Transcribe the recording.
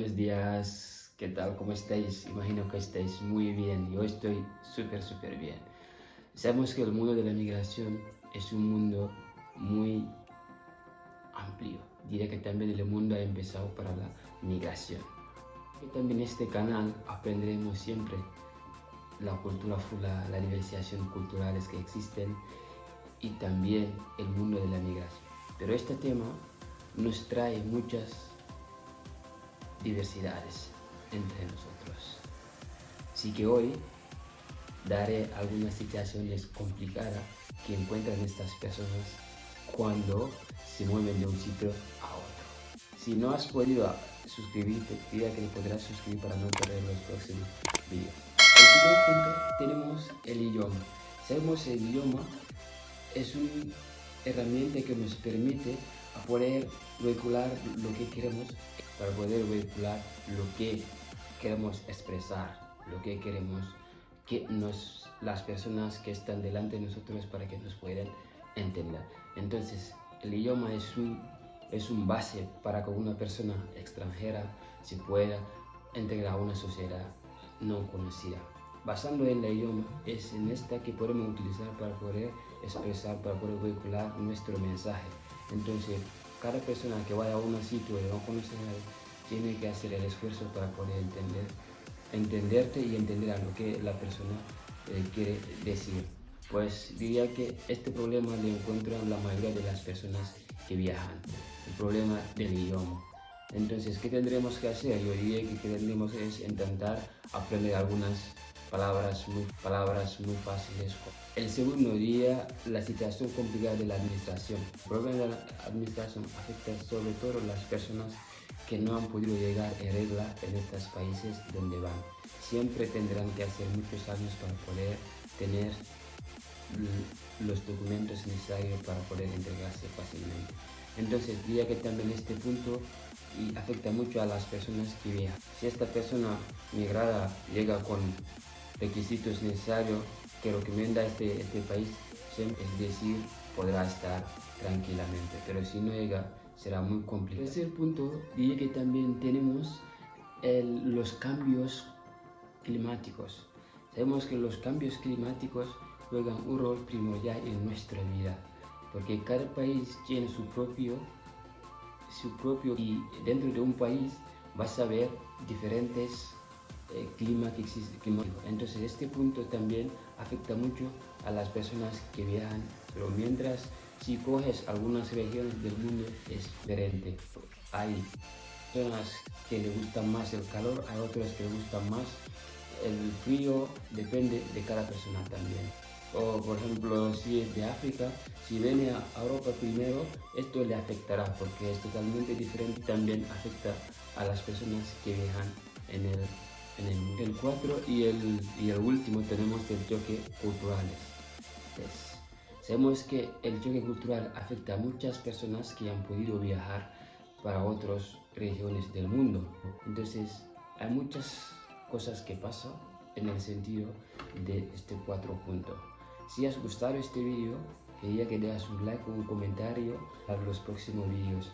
Buenos días, ¿qué tal? ¿Cómo estáis? Imagino que estáis muy bien. Yo estoy súper bien. Sabemos que el mundo de la migración es un mundo muy amplio. Diré que también el mundo ha empezado para la migración. Y también en este canal aprenderemos siempre la cultura, la diversidad culturales que existen y también el mundo de la migración. Pero este tema nos trae muchas diversidades entre nosotros. Así que hoy daré algunas situaciones complicadas que encuentran estas personas cuando se mueven de un sitio a otro. Si no has podido suscribirte, pida que lo podrás suscribir para no perder los próximos vídeos. El primer punto tenemos el idioma. Sabemos el idioma es una herramienta que nos permite poder vehicular lo que queremos, para poder vehicular lo que queremos expresar, lo que queremos que las personas que están delante de nosotros para que nos puedan entender. Entonces, el idioma es un base para que una persona extranjera se pueda integrar a una sociedad no conocida. Basando en el idioma, es en esta que podemos utilizar para poder expresar, para poder vehicular nuestro mensaje. Entonces, cada persona que vaya a un sitio de no conocer a nadie, tiene que hacer el esfuerzo para poder entenderte y entender a lo que la persona quiere decir. Pues diría que este problema lo encuentran la mayoría de las personas que viajan, el problema del idioma. Entonces, ¿qué tendremos que hacer? Yo diría que tendremos es intentar aprender algunas palabras muy fáciles. El segundo día, la situación complicada de la administración. El problema de la administración afecta sobre todo a las personas que no han podido llegar en regla en estos países donde van. Siempre tendrán que hacer muchos años para poder tener los documentos necesarios para poder integrarse fácilmente. Entonces diría que también este punto afecta mucho a las personas que viajan. Si esta persona migrada llega con requisitos necesarios que recomienda este país, es decir, podrá estar tranquilamente, pero si no llega será muy complicado. El tercer punto, diría que también tenemos los cambios climáticos. Sabemos que los cambios climáticos juegan un rol primordial en nuestra vida, porque cada país tiene su propio y dentro de un país vas a ver diferentes clima que existe. Entonces este punto también afecta mucho a las personas que viajan, pero mientras si coges algunas regiones del mundo es diferente. Hay personas que les gusta más el calor, hay otras que les gusta más el frío, depende de cada persona también. O por ejemplo, si es de África, si viene a Europa primero, esto le afectará porque es totalmente diferente. También afecta a las personas que viajan en el 4 y el último tenemos el choque culturales. Sabemos que el choque cultural afecta a muchas personas que han podido viajar para otras regiones del mundo. Entonces hay muchas cosas que pasan en el sentido de este 4 puntos. Si has gustado este vídeo, quería que dejas un like o un comentario para los próximos vídeos.